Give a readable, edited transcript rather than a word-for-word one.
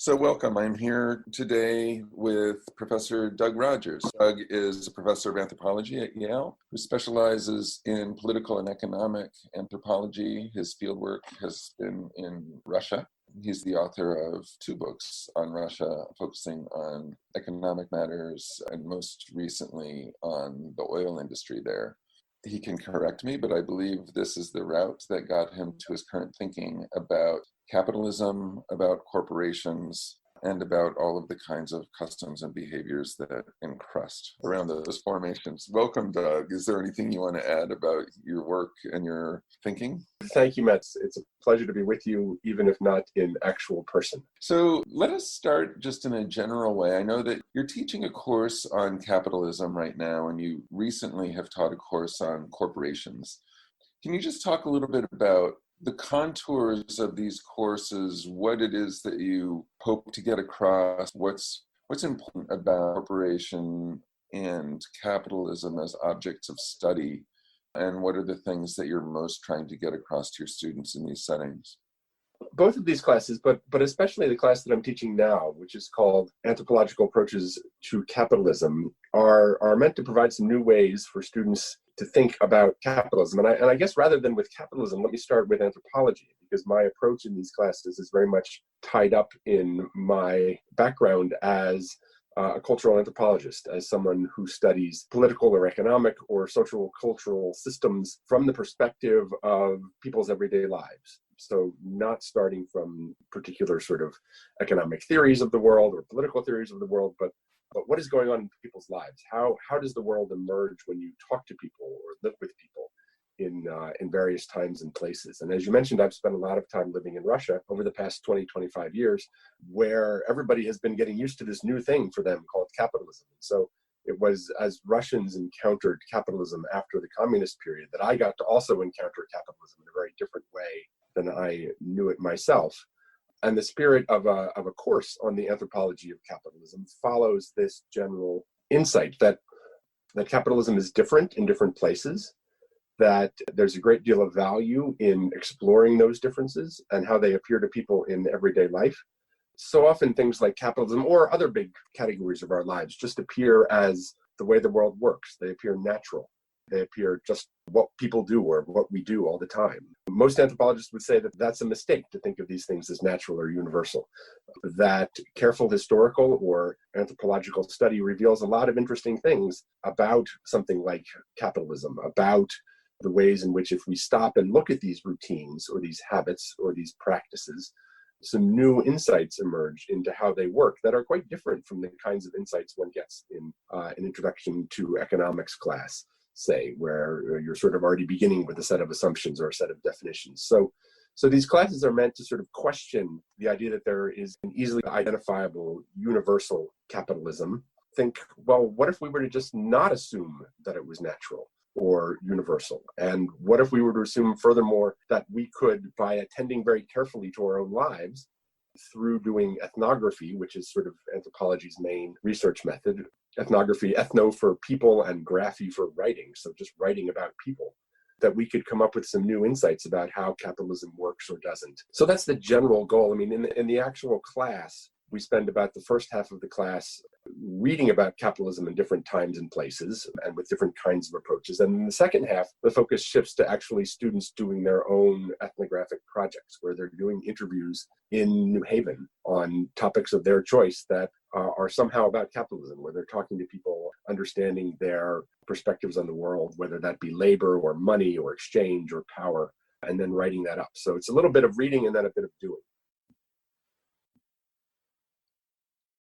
So welcome. I'm here today with Professor Doug Rogers. Doug is a professor of anthropology at Yale who specializes in political and economic anthropology. His fieldwork has been in Russia. He's the author of 2 books on Russia, focusing on economic matters and most recently on the oil industry there. He can correct me, but I believe this is the route that got him to his current thinking about capitalism, about corporations, and about all of the kinds of customs and behaviors that encrust around those formations. Welcome, Doug. Is there anything you want to add about your work and your thinking? Thank you, Matt. It's a pleasure to be with you, even if not in actual person. So let us start just in a general way. I know that you're teaching a course on capitalism right now, and you recently have taught a course on corporations. Can you just talk a little bit about the contours of these courses, what it is that you hope to get across, what's important about corporation and capitalism as objects of study, and what are the things that you're most trying to get across to your students in these settings? Both of these classes, but especially the class that I'm teaching now, which is called Anthropological Approaches to Capitalism, are meant to provide some new ways for students to think about capitalism. And I guess rather than with capitalism, let me start with anthropology, because my approach in these classes is very much tied up in my background as a cultural anthropologist, as someone who studies political or economic or social cultural systems from the perspective of people's everyday lives. So not starting from particular sort of economic theories of the world or political theories of the world, but what is going on in people's lives? How does the world emerge when you talk to people or live with people in various times and places? And as you mentioned, I've spent a lot of time living in Russia over the past 20, 25 years, where everybody has been getting used to this new thing for them called capitalism. And so it was as Russians encountered capitalism after the communist period that I got to also encounter capitalism in a very different way than I knew it myself. And the spirit of a course on the anthropology of capitalism follows this general insight that capitalism is different in different places, that there's a great deal of value in exploring those differences and how they appear to people in everyday life. So often things like capitalism or other big categories of our lives just appear as the way the world works. They appear natural. They appear just what people do or what we do all the time. Most anthropologists would say that that's a mistake to think of these things as natural or universal. That careful historical or anthropological study reveals a lot of interesting things about something like capitalism, about the ways in which if we stop and look at these routines or these habits or these practices, some new insights emerge into how they work that are quite different from the kinds of insights one gets in an introduction to economics class, say, where you're sort of already beginning with a set of assumptions or a set of definitions. So these classes are meant to sort of question the idea that there is an easily identifiable universal capitalism. Think, well, what if we were to just not assume that it was natural or universal? And what if we were to assume, furthermore, that we could, by attending very carefully to our own lives, through doing ethnography, which is sort of anthropology's main research method, ethnography, ethno for people and graphy for writing, so just writing about people, that we could come up with some new insights about how capitalism works or doesn't. So that's the general goal. I mean, in the actual class, we spend about the first half of the class reading about capitalism in different times and places and with different kinds of approaches. And in the second half, the focus shifts to actually students doing their own ethnographic projects, where they're doing interviews in New Haven on topics of their choice that are somehow about capitalism, where they're talking to people, understanding their perspectives on the world, whether that be labor or money or exchange or power, and then writing that up. So it's a little bit of reading and then a bit of doing.